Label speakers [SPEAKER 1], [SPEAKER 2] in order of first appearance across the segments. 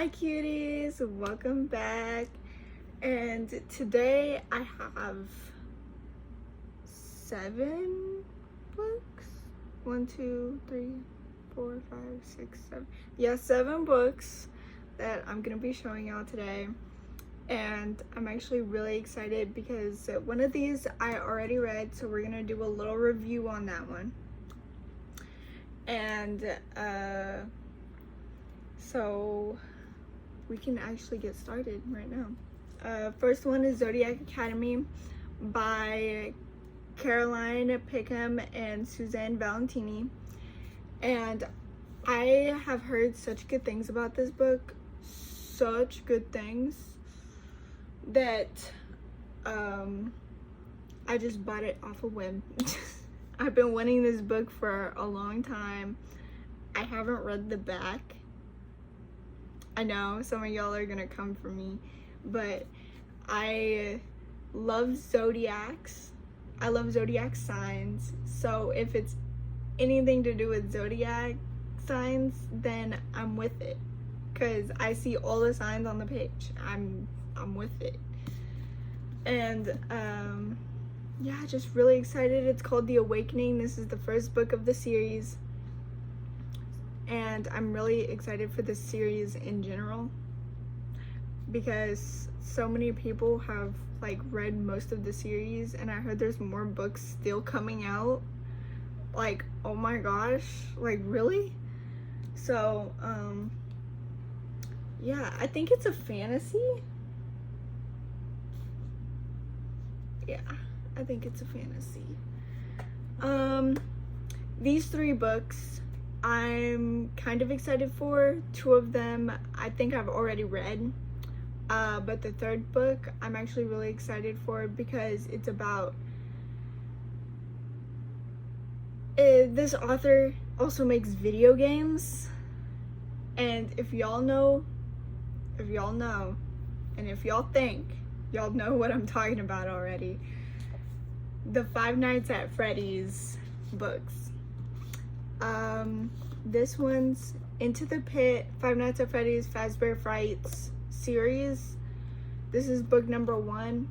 [SPEAKER 1] Hi cuties, welcome back. And today I have 7 books. 1, 2, 3, 4, 5, 6, 7. Yeah, 7 books that I'm gonna be showing y'all today. And I'm actually really excited because one of these I already read, so we're gonna do a little review on that one. And so we can actually get started right now. First one is Zodiac Academy by Caroline Peckham and Susanne Valentini. And I have heard such good things about this book, such good things, that I just bought it off a whim. I've been wanting this book for a long time. I haven't read the back. I know some of y'all are gonna come for me, but I love zodiacs. I love zodiac signs. So if it's anything to do with zodiac signs, then I'm with it. Cause I see all the signs on the page. I'm with it. And yeah, just really excited. It's called The Awakening. This is the first book of the series. And I'm really excited for this series in general because so many people have like read most of the series, and I heard there's more books still coming out. Like, oh my gosh, like really? So yeah, I think it's a fantasy. Yeah, I think it's a fantasy. These 3 books I'm kind of excited for. 2 of them I think I've already read, but the 3rd book I'm actually really excited for because it's about this author also makes video games, and if y'all know, and if y'all think y'all know what I'm talking about already, the Five Nights at Freddys books. This one's Into the Pit, Five Nights at Freddy's Fazbear Frights series. This is book number 1.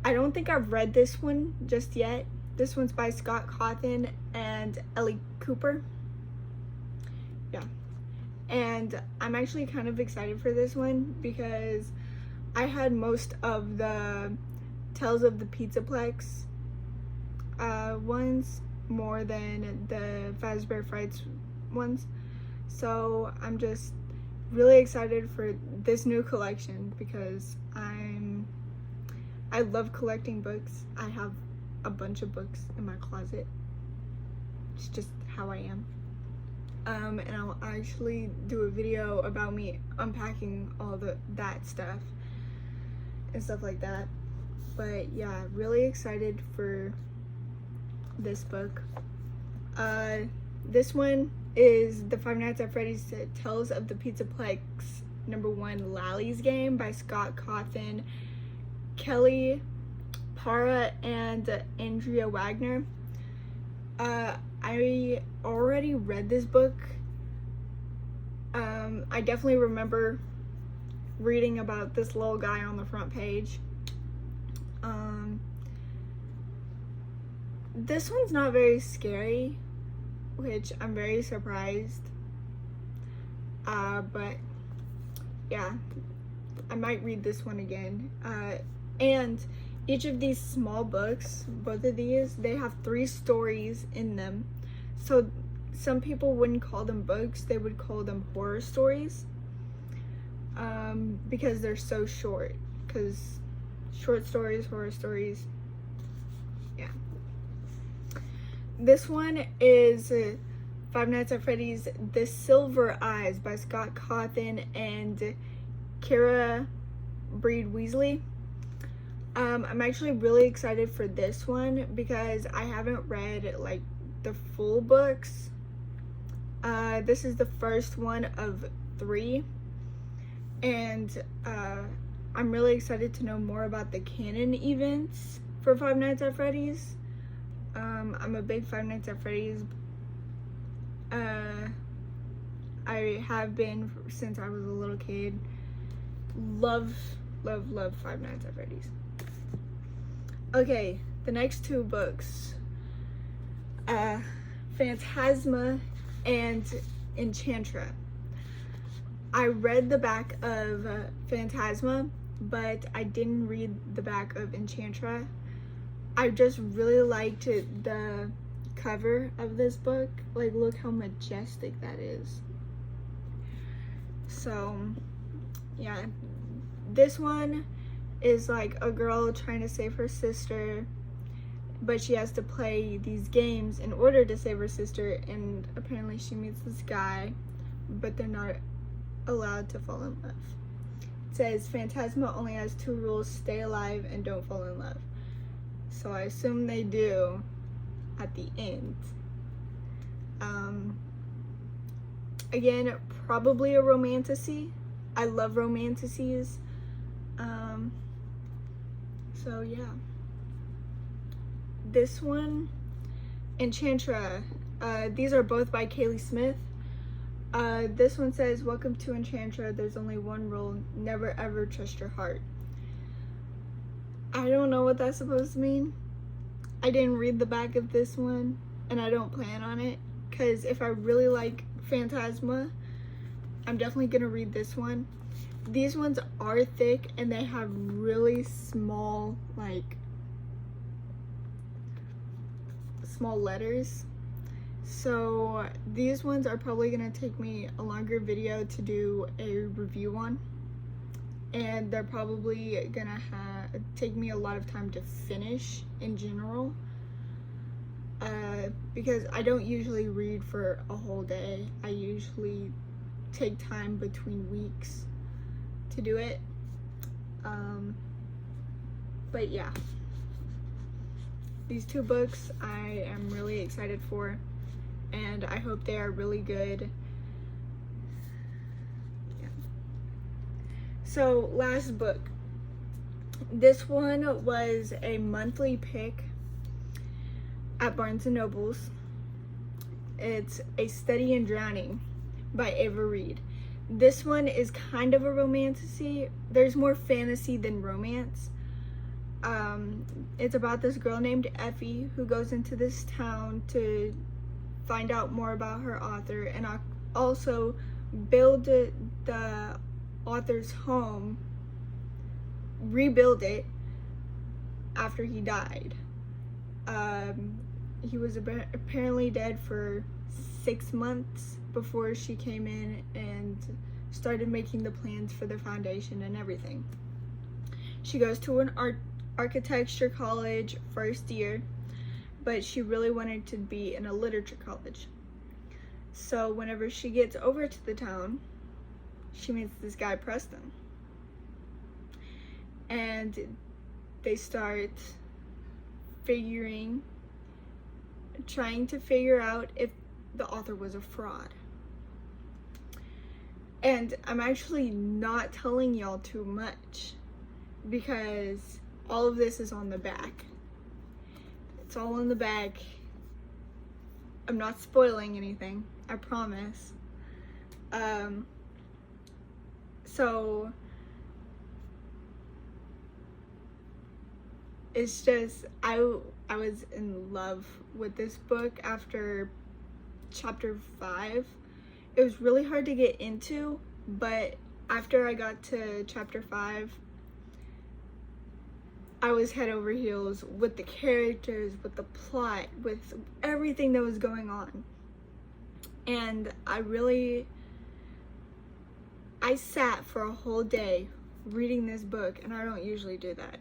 [SPEAKER 1] I don't think I've read this one just yet. This one's by Cawthon and Elley Cooper. Yeah. And I'm actually kind of excited for this one because I had most of the Tales of the Pizzaplex ones more than the Fazbear Frights ones, so I'm just really excited for this new collection because I love collecting books. I have a bunch of books in my closet. It's just how I am. And I'll actually do a video about me unpacking all that stuff and stuff like that. But yeah, really excited for this book. This one is the Five Nights at Freddy's Tales of the Pizzaplex #1 Lally's Game by Scott Cawthon, Kaylie, Parra, and Andrea Waggener. I already read this book. I definitely remember reading about this little guy on the front page. This one's not very scary, which I'm very surprised. But yeah, I might read this one again. And each of these small books, both of these, they have 3 stories in them. So some people wouldn't call them books, they would call them horror stories. Because they're so short. Because short stories, horror stories, yeah. This one is Five Nights at Freddy's The Silver Eyes by Scott Cawthon and Kara Wrisley. I'm actually really excited for this one because I haven't read like the full books. This is the first one of 3, and I'm really excited to know more about the canon events for Five Nights at Freddy's. I'm a big Five Nights at Freddy's I have been since I was a little kid. Love Five Nights at Freddy's. Okay, the next two books, Phantasma and Enchantra. I read the back of Phantasma, but I didn't read the back of Enchantra. I just really liked the cover of this book. Like, look how majestic that is. So, yeah. This one is like a girl trying to save her sister, but she has to play these games in order to save her sister, and apparently she meets this guy, but they're not allowed to fall in love. It says Phantasma only has 2 rules: stay alive and don't fall in love. So I assume they do at the end. Again, probably a romantasy. I love romantasies. So yeah. This one, Enchantra. These are both by Kaylie Smith. This one says, welcome to Enchantra. There's only one rule: never ever trust your heart. I don't know what that's supposed to mean. I didn't read the back of this one, and I don't plan on it, because if I really like Phantasma, I'm definitely gonna read this one. These ones are thick, and they have really small, like, small letters. So these ones are probably gonna take me a longer video to do a review on, and they're probably gonna take me a lot of time to finish in general, because I don't usually read for a whole day. I usually take time between weeks to do it. But yeah, these 2 books I am really excited for, and I hope they are really good. Yeah. So, last book. This one was a monthly pick at Barnes & Noble's. It's A Study in Drowning by Reid. This one is kind of a romantasy. There's more fantasy than romance. It's about this girl named Effie who goes into this town to find out more about her author, and also build the author's home, rebuild it after he died. He was apparently dead for 6 months before she came in and started making the plans for the foundation and everything. She goes to an architecture college first year, but she really wanted to be in a literature college. So whenever she gets over to the town, she meets this guy, Preston. And they start trying to figure out if the author was a fraud. And I'm actually not telling y'all too much, because all of this is on the back. It's all in the back. I'm not spoiling anything, I promise. So it's just, I was in love with this book after chapter 5. It was really hard to get into, but after I got to chapter 5, I was head over heels with the characters, with the plot, with everything that was going on. And I sat for a whole day reading this book, and I don't usually do that.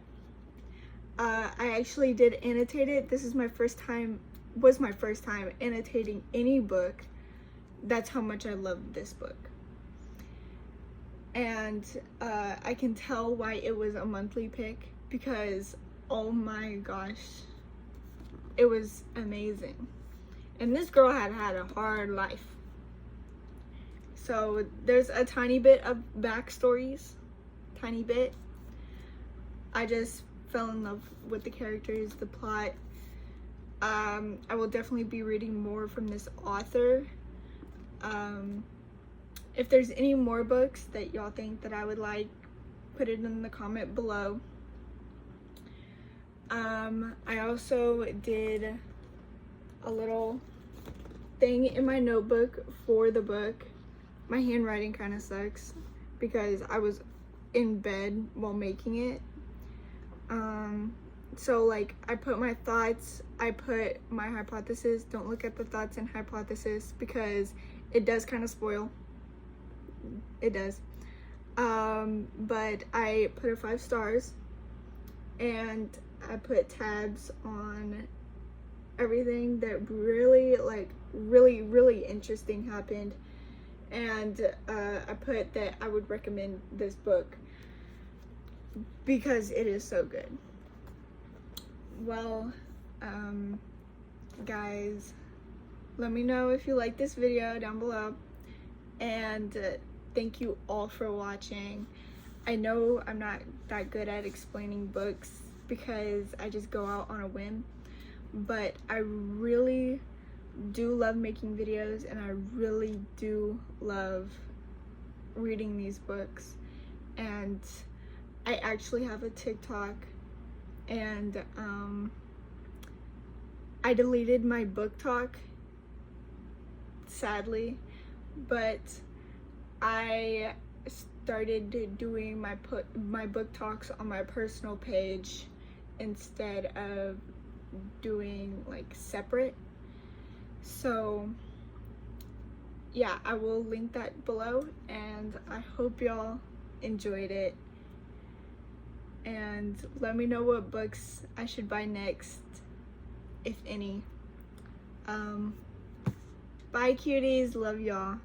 [SPEAKER 1] I actually did annotate it. This is my first time annotating any book. That's how much I love this book. And I can tell why it was a monthly pick, because oh my gosh, it was amazing. And this girl had a hard life. So there's a tiny bit of backstories, tiny bit. I just fell in love with the characters, the plot. I will definitely be reading more from this author. If there's any more books that y'all think that I would like, put it in the comment below. I also did a little thing in my notebook for the book. My handwriting kind of sucks because I was in bed while making it. So like I put my thoughts, I put my hypothesis. Don't look at the thoughts and hypothesis because it does kind of spoil. It does. But I put a 5 stars and I put tabs on everything that really interesting happened, and I put that I would recommend this book because it is so good. Well, guys, let me know if you like this video down below, and thank you all for watching. I know I'm not that good at explaining books because I just go out on a whim, but I really do love making videos, and I really do love reading these books. And I actually have a TikTok, and I deleted my book talk, sadly, but I started doing my book talks on my personal page instead of doing like separate. So yeah, I will link that below, and I hope y'all enjoyed it, and let me know what books I should buy next, if any. Bye cuties, love y'all.